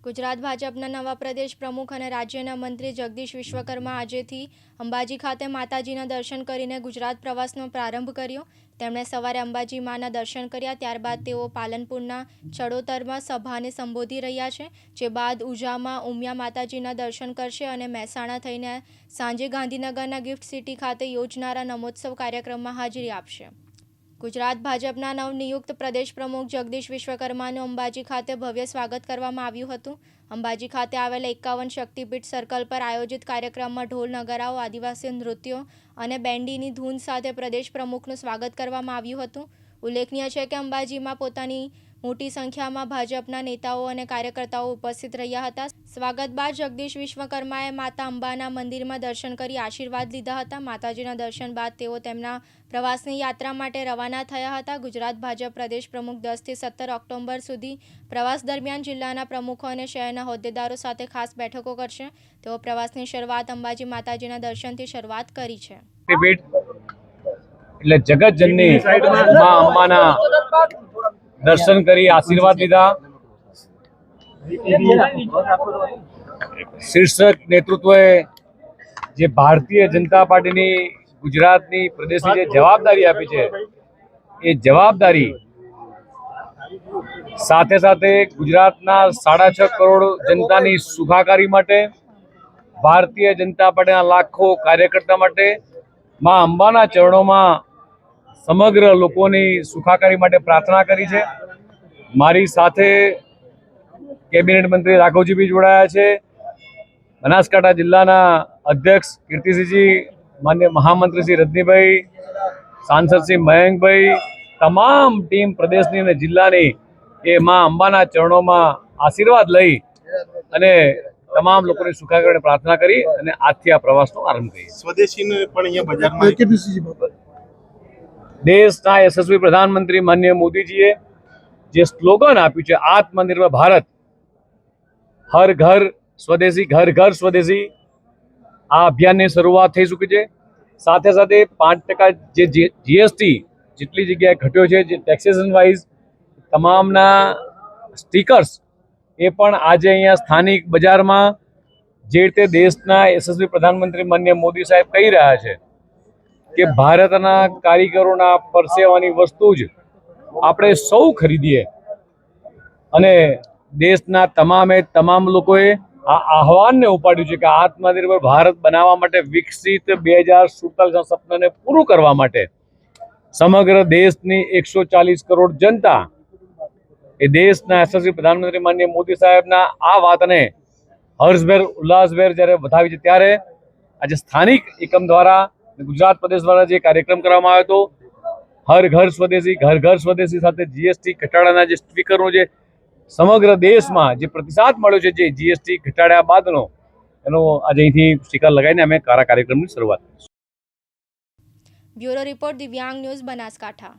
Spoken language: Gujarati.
ગુજરાત ભાજપના નવા પ્રદેશ પ્રમુખ અને રાજ્યના મંત્રી જગદીશ વિશ્વકર્મા આજેથી અંબાજી ખાતે માતાજીના દર્શન કરીને ગુજરાત પ્રવાસનો પ્રારંભ કર્યો। તેમણે સવારે અંબાજી માના દર્શન કર્યા, ત્યારબાદ તેઓ પાલનપુરના ચડોતરમાં સભાને સંબોધી રહ્યા છે, જે બાદ ઉઝામાં ઉમિયા માતાજીના દર્શન કરશે અને મહેસાણા થઈને સાંજે ગાંધીનગરના ગિફ્ટ સિટી ખાતે યોજનારા નમોત્સવ કાર્યક્રમમાં હાજરી આપશે। ગુજરાત ભાજપના નવનિયુક્ત પ્રદેશ પ્રમુખ જગદીશ વિશ્વકર્માનું અંબાજી ખાતે ભવ્ય સ્વાગત કરવામાં આવ્યું હતું। અંબાજી ખાતે આવેલા 51 શક્તિપીઠ સર્કલ પર આયોજિત કાર્યક્રમમાં ઢોલ નગારાઓ, આદિવાસી નૃત્યો અને બેન્ડીની ધૂન સાથે પ્રદેશ પ્રમુખનું સ્વાગત કરવામાં આવ્યું હતું। ઉલ્લેખનીય છે કે અંબાજીમાં પોતાની મોટી સંખ્યામાં ભાજપના નેતાઓ અને કાર્યકર્તાઓ ઉપસ્થિત રહ્યા હતા। સ્વાગત બાદ જગદીશ વિશ્વકર્માએ માતા અંબાના મંદિરમાં દર્શન કરી આશીર્વાદ લીધા હતા। માતાજીના દર્શન બાદ તેઓ તેમના પ્રવાસની યાત્રા માટે રવાના થયા હતા। ગુજરાત ભાજપ પ્રદેશ પ્રમુખ 10 થી 17 ઓક્ટોબર સુધી પ્રવાસ દરમિયાન જિલ્લાના પ્રમુખો અને શહેરના હોદ્દેદારો સાથે ખાસ બેઠકો કરશે। તેઓ પ્રવાસની શરૂઆત અંબાજી માતાજીના દર્શનથી શરૂઆત કરી છે। એટલે જગતજનની માં અંબાના દર્શન કરી આશીર્વાદ લીધા। શીર્ષક નેતૃત્વએ જે ભારતીય જનતા પાર્ટીની ગુજરાતની પ્રદેશની જે જવાબદારી આપી છે, એ જવાબદારી સાથે સાથે ગુજરાતના 6.5 કરોડ જનતાની સુખાકારી માટે, ભારતીય જનતા પાર્ટીના લાખો કાર્યકર્તા માટે માં અંબાના ચરણોમાં સમગ્ર લોકોની સુખાકારી માટે પ્રાર્થના કરી છે। મારી સાથે કેબિનેટ મંત્રી રાઘવજીભાઈ જોડાયા છે, બનાસકાંઠા જિલ્લાના અધ્યક્ષ કીર્તિસિંહજી, માન્ય મહામંત્રી શ્રી રજનીભાઈ, સાંસદ શ્રી મયંકભાઈ, તમામ ટીમ પ્રદેશની અને જિલ્લાની એ માં અંબાના ચરણોમાં આશીર્વાદ લઈ અને તમામ લોકોની સુખાકારી પ્રાર્થના કરી અને આજથી આ પ્રવાસનો આરંભ કરીએ। સ્વદેશીને પણ અહીંયા બજારમાં દેશના યશસ્વી પ્રધાનમંત્રી માનનીય મોદીજીએ જે સ્લોગન આપ્યું છે, આત્મનિર્ભર ભારત, હર ઘર સ્વદેશી, ઘર ઘર સ્વદેશી, આ અભિયાનની શરૂઆત થઈ ચૂકી છે। સાથે સાથે 5% જે જીએસટી જેટલી જગ્યાએ ઘટ્યો છે, જે ટેક્સેશન વાઇઝ તમામના સ્ટીકર્સ એ પણ આજે અહીંયા સ્થાનિક બજારમાં જે રીતે દેશના યશસ્વી પ્રધાનમંત્રી માનનીય મોદી સાહેબ કહી રહ્યા છે કે ભારતના કારીગરોના પરસેવાની વસ્તુ જ આપણે સૌ ખરીદીએ, અને દેશના તમામ લોકોએ આ આહવાનને ઉપાડ્યું છે કે આત્મનિર્ભર ભારત બનાવવા માટે, વિકસિત 2047ના સપનાને પૂરું કરવા માટે સમગ્ર દેશની 140 કરોડ જનતા એ દેશના યશસ્વી પ્રધાનમંત્રી માનનીય મોદી સાહેબના આ વાતને હર્ષભેર ઉલ્લાસભેર જ્યારે વધાવી છે, ત્યારે આજે સ્થાનિક એકમ દ્વારા ગુજરાત પ્રદેશ દ્વારા જે કાર્યક્રમ કરવામાં આવ્યો હતો, હર ઘર સ્વદેશી, ઘર ઘર સ્વદેશી સાથે જીએસટી ઘટાડાના જે સ્ટીકરનો જે સમગ્ર દેશમાં જે પ્રતિસાદ મળ્યો છે, જે જીએસટી ઘટાડ્યા બાદનો, એનો આજે અહીંથી સ્ટીકર લગાવીને અમે કાર્યક્રમની શરૂઆત કરીશું। બ્યુરો રિપોર્ટ, દિવ્યાંગ ન્યૂઝ, બનાસકાંઠા।